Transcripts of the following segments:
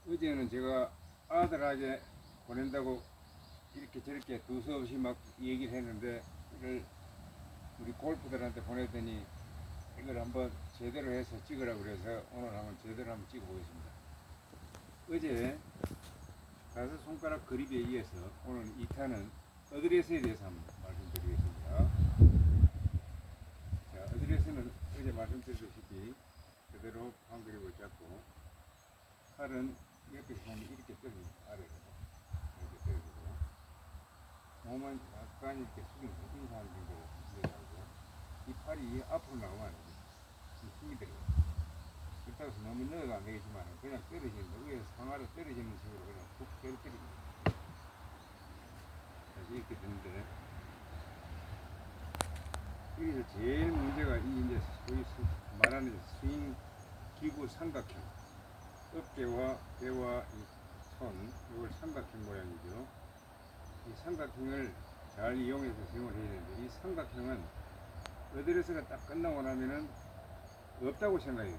어제는 제가 아들에게 보낸다고 이렇게 저렇게 두서없이 막 얘기를 했는데 이걸 우리 골프들한테 보냈더니 이걸 한번 제대로 해서 찍으라고 그래서 오늘 한번 제대로 한번 찍어보겠습니다. 어제 5손가락 그립에 의해서 오늘 2타는 어드레스에 대해서 한번 말씀드리겠습니다. 자, 어드레스는 어제 말씀드렸다시피 그대로 한 그립을 잡고 팔은 옆에서 보면 이렇게 떨어집니다. 아래로 이렇게 떨어지고 몸은 약간 이렇게 숙여서 인상 정도로 숙여가지고 이 팔이 앞으로 나가면 안 됩니다. 힘이 들어가요. 그렇다고 해서 너무 넣어가 안 되겠지만 그냥 떨어지는 거 위에서 상하로 떨어지는 식으로 그냥 푹 떨어뜨립니다. 다시 이렇게 되는데 여기서 제일 문제가 이 이제 소위 말하는 스윙 기구 삼각형 어깨와 배와 이 손, 이걸 삼각형 모양이죠. 이 삼각형을 잘 이용해서 사용을 해야 되는데 이 삼각형은 어드레스가 딱 끝나고 나면은 없다고 생각해요.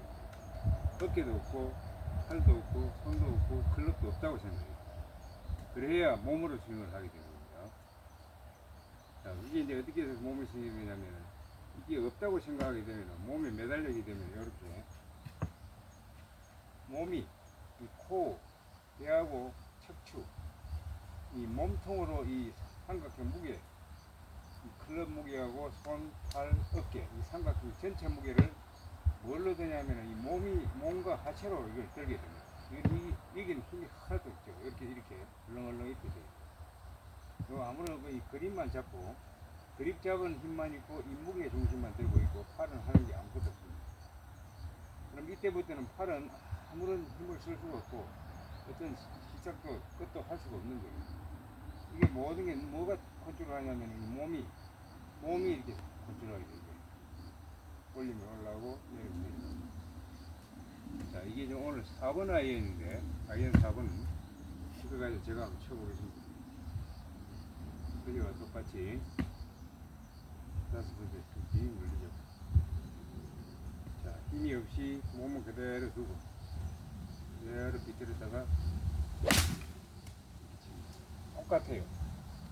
어깨도 없고 팔도 없고 손도 없고 클럽도 없다고 생각해요. 그래야 몸으로 스윙을 하게 되는 겁니다. 자, 이게 이제 어떻게 해서 몸을 스윙이 되냐면은 이게 없다고 생각하게 되면 몸에 매달리게 되면 이렇게 몸이 이 코, 뼈하고 척추, 이 몸통으로 이 삼각형 무게, 이 클럽 무게하고 손, 팔, 어깨, 이 삼각형 전체 무게를 뭘로 되냐면 이 몸과 하체로 이걸 들게 됩니다. 여기는 힘이 하나도 없죠. 이렇게 얼렁얼렁 이렇게 돼요. 아무런 이 그립만 잡고 그립 잡은 힘만 있고 이 무게 중심만 들고 있고 팔은 하는 게 아무것도 없습니다. 그럼 이때부터는 팔은 아무런 힘을 쓸 수가 없고 어떤 시작도 끝도 할 수가 없는 거예요. 이게 모든 게 뭐가 컨트롤하냐면 이 몸이 이렇게 컨트롤하게 되죠. 올리면 올라오고 내리면 내리고. 자, 이게 오늘 4번 아이언인데 아이언 4번 이거 가지고 제가 한번 쳐보겠습니다. 그리고 똑같이 5번째 힘 눌리죠. 자, 힘이 없이 몸은 그대로 두고 그대로 비틀었다가 똑같아요.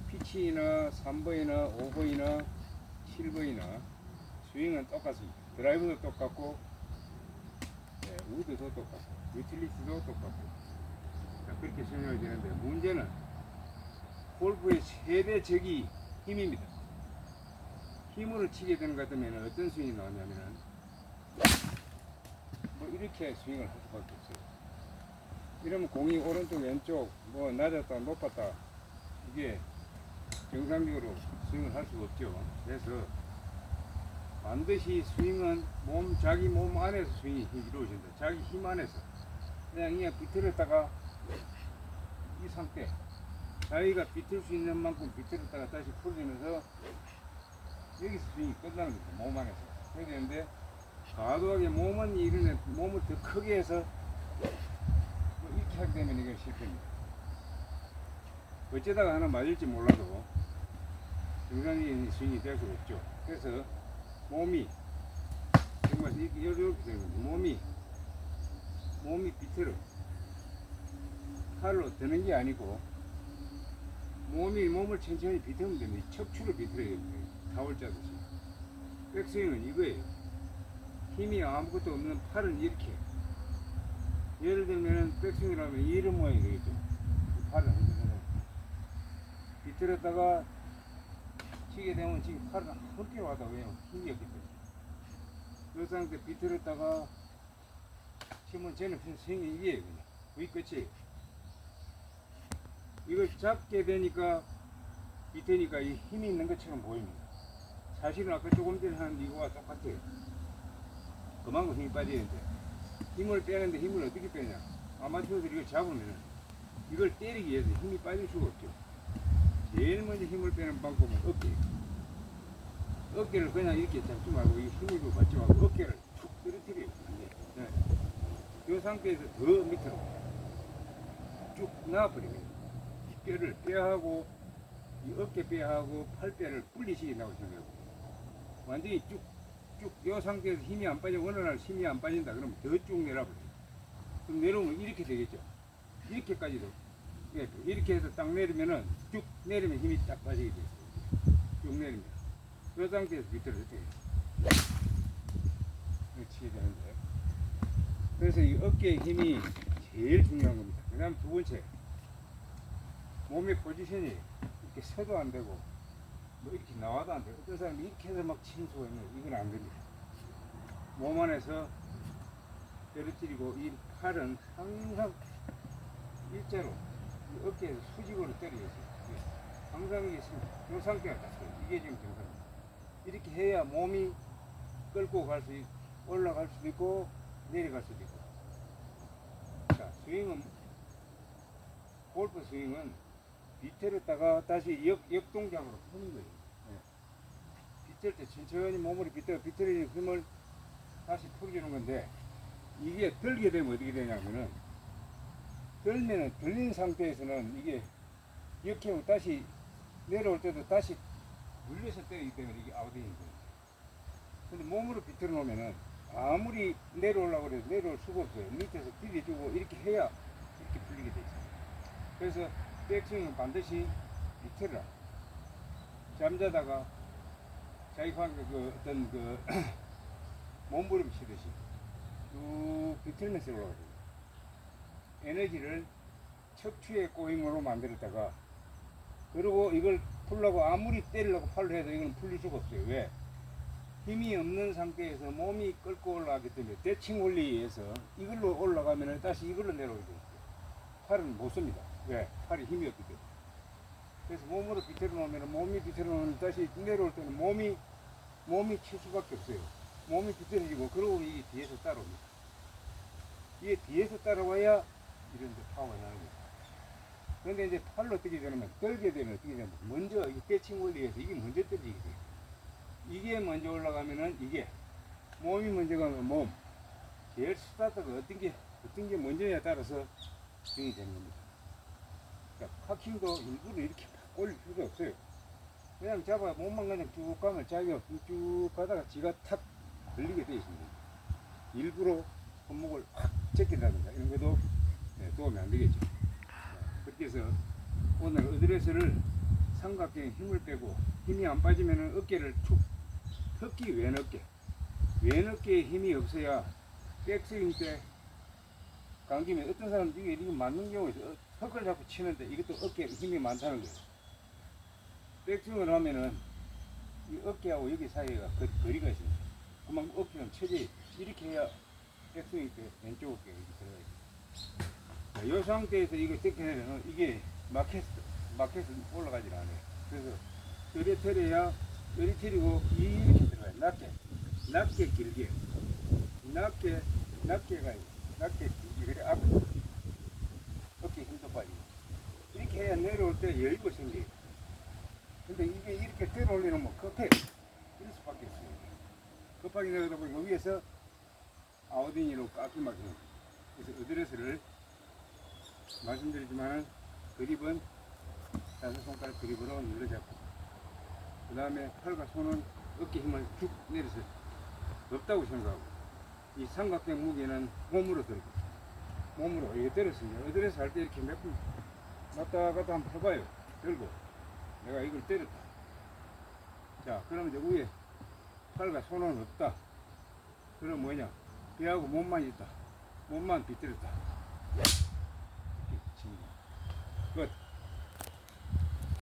피치나 3번이나 5번이나 7번이나 스윙은 똑같습니다. 드라이브도 똑같고 네, 우드도 똑같고 유틸리티도 똑같고 자, 그렇게 설명이 되는데 문제는 골프의 최대 적이 힘입니다. 힘으로 치게 되는 것 같으면 어떤 스윙이 나오냐면은 뭐 이렇게 스윙을 할 수밖에 없어요. 이러면 공이 오른쪽 왼쪽 뭐 낮았다 높았다 이게 정상적으로 스윙을 할 수가 없죠. 그래서 반드시 스윙은 자기 몸 안에서 스윙이 이루어진다. 자기 힘 안에서 그냥 비틀었다가 이 상태 자기가 비틀 수 있는 만큼 비틀었다가 다시 풀리면서 여기서 스윙이 끝나는 거죠. 몸 안에서 그래야 되는데 과도하게 몸을 더 크게 해서 이렇게 하게 되면 이게 실패입니다. 어쩌다가 하나 맞을지 몰라도 정상적인 스윙이 될 수가 없죠. 그래서 몸이 정말 이렇게 되는 겁니다. 몸이 비틀어 팔로 드는 게 아니고 몸을 천천히 비틀면 됩니다. 척추를 비틀어야 됩니다. 타월 짜듯이. 백스윙은 이거예요. 힘이 아무것도 없는 팔은 이렇게 예를 들면 백스윙이라면 이런 모양이 되겠죠. 팔을 비틀었다가 치게 되면 지금 팔은 헛개로 하다 왜냐면 힘이 없기 때문에 그 상태 비틀었다가 치면 저는 스윙이 이게 그냥 거의 끝이에요. 이걸 잡게 되니까 밑에니까 이 힘이 있는 것처럼 보입니다. 사실은 아까 조금 전에 한 이거와 똑같아요. 그만큼 힘이 빠지는데 힘을 빼는데 힘을 어떻게 빼냐 아마추어들이 이걸 잡으면 이걸 때리기 위해서 힘이 빠질 수가 없죠. 제일 먼저 힘을 빼는 방법은 어깨를 그냥 이렇게 잡지 말고 이 힘을 받지 말고 어깨를 툭 떨어뜨려요. 네. 이 상태에서 더 밑으로 쭉 나와버립니다. 뼈하고 이 어깨 뼈하고 팔뼈를 분리시킨다고 생각하고 완전히 쭉 이 상태에서 힘이 안 빠져 어느 날 힘이 안 빠진다 그러면 더 쭉 내려버려요. 그럼 내려오면 이렇게 되겠죠. 이렇게까지도 이렇게 해서 딱 내리면은 쭉 내리면 힘이 딱 빠지게 돼 있어요. 쭉 내리면 그 상태에서 밑으로 이렇게 치게 되는데, 그래서 이 어깨의 힘이 제일 중요한 겁니다. 그 다음 두 번째, 몸의 포지션이 이렇게 서도 안 되고 뭐 이렇게 나와도 안 되고, 어떤 사람이 이렇게 해서 막 치는 수가 있는데 이건 안 됩니다. 몸 안에서 떨어뜨리고, 이 팔은 항상 일자로 이 어깨에서 수직으로 때리고 있어요. 항상 이게 이 상태가 tas어요. 이게 지금 정상입니다. 이렇게 해야 몸이 끌고 갈 수 있고 올라갈 수도 있고 내려갈 수도 있고. 자, 스윙은, 골프 스윙은 비틀었다가 다시 역동작으로 푸는 거예요. 네. 비틀 때 천천히 몸을 비틀어지는 힘을 다시 풀어주는 건데, 이게 들게 되면 어떻게 되냐면은, 들면은 들린 상태에서는 이게 이렇게 하면 다시 내려올 때도 다시 물려서 때리기 때문에 이게 아웃되는 거예요. 근데 몸으로 비틀어 놓으면은 아무리 내려오려고 해도 내려올 수가 없어요. 밑에서 디뎌주고 이렇게 해야 이렇게 풀리게 돼 있어요. 그래서 백스윙은 반드시 비틀어라. 잠자다가 자기 관계 어떤 몸부림 치듯이 쭉 비틀면서 올라가요. 에너지를 척추의 꼬임으로 만들었다가, 그리고 이걸 풀려고 아무리 때리려고 팔로 해도 이건 풀릴 수가 없어요. 왜? 힘이 없는 상태에서 몸이 끌고 올라가기 때문에 대칭 원리에 의해서 이걸로 올라가면 다시 이걸로 내려오게 돼요. 팔은 못 씁니다. 왜? 팔이 힘이 없기 때문에. 그래서 몸으로 비틀어 놓으면, 몸이 비틀어 놓으면 다시 내려올 때는 몸이 칠 수밖에 없어요. 몸이 비틀어지고, 그러고 이게 뒤에서 따라옵니다. 이게 뒤에서 따라와야 이런 데 파워가 나는 거예요. 그런데 이제 팔로 뜨게 되면, 떨게 되면 어떻게 되냐면, 먼저 이 대칭 원리에서 이게 먼저 떨어지게 돼요. 이게 먼저 올라가면은, 이게 몸이 먼저 가면 몸, 제일 스타트가 어떤 게 먼저냐에 따라서 스윙이 되는 겁니다. 그러니까 카킹도 일부러 이렇게 팍 올릴 필요가 없어요. 그냥 잡아 몸만 그냥 쭉 가면 자기가 쭉 가다가 지가 탁 걸리게 되어 있습니다. 일부러 손목을 확 제낀다든가 이런 것도 도움이 안 되겠죠. 그렇게 해서 오늘 어드레스를 삼각형에 힘을 빼고, 힘이 안 빠지면 어깨를 축, 특히 왼 어깨에 힘이 없어야 백스윙 때 감기면, 어떤 사람은 이게 맞는 경우가 있어요. 턱을 잡고 치는데 이것도 어깨에 힘이 많다는 거예요. 백스윙을 하면은 이 어깨하고 여기 사이가 거리가 있습니다. 그만 어깨는 체제 이렇게 해야 백스윙 때 왼쪽 어깨가 이렇게 들어가 있어요. 이 상태에서 이거 떼켜내면 이게 마켓에서 올라가질 않아요. 그래서 떨어뜨려야 떨어뜨리고 이렇게 들어가요. 낮게 길게, 낮게 가요. 낮게 길게. 그래 앞에 어깨 힘도 빠지고 이렇게 해야 내려올 때 여유가 생겨요. 근데 이게 이렇게 들어올리면 뭐 급해 이럴 수밖에 없어요. 급하게 내려다 보니까 위에서 아웃인으로 깎이막혀. 그래서 어드레스를 말씀드리지만, 그립은 다섯 손가락 그립으로 눌러잡고, 그 다음에 팔과 손은 어깨 힘을 쭉 내려서 없다고 생각하고, 이 삼각형 무게는 몸으로 들고, 몸으로 이렇게 때렸습니다. 어드레스 할 때 이렇게 몇 분 왔다 갔다 한번 해봐요. 들고 내가 이걸 때렸다. 자, 그럼 이제 위에 팔과 손은 없다. 그럼 뭐냐? 배하고 몸만 있다. 몸만 비틀었다. 이렇게 칩니다. 끝.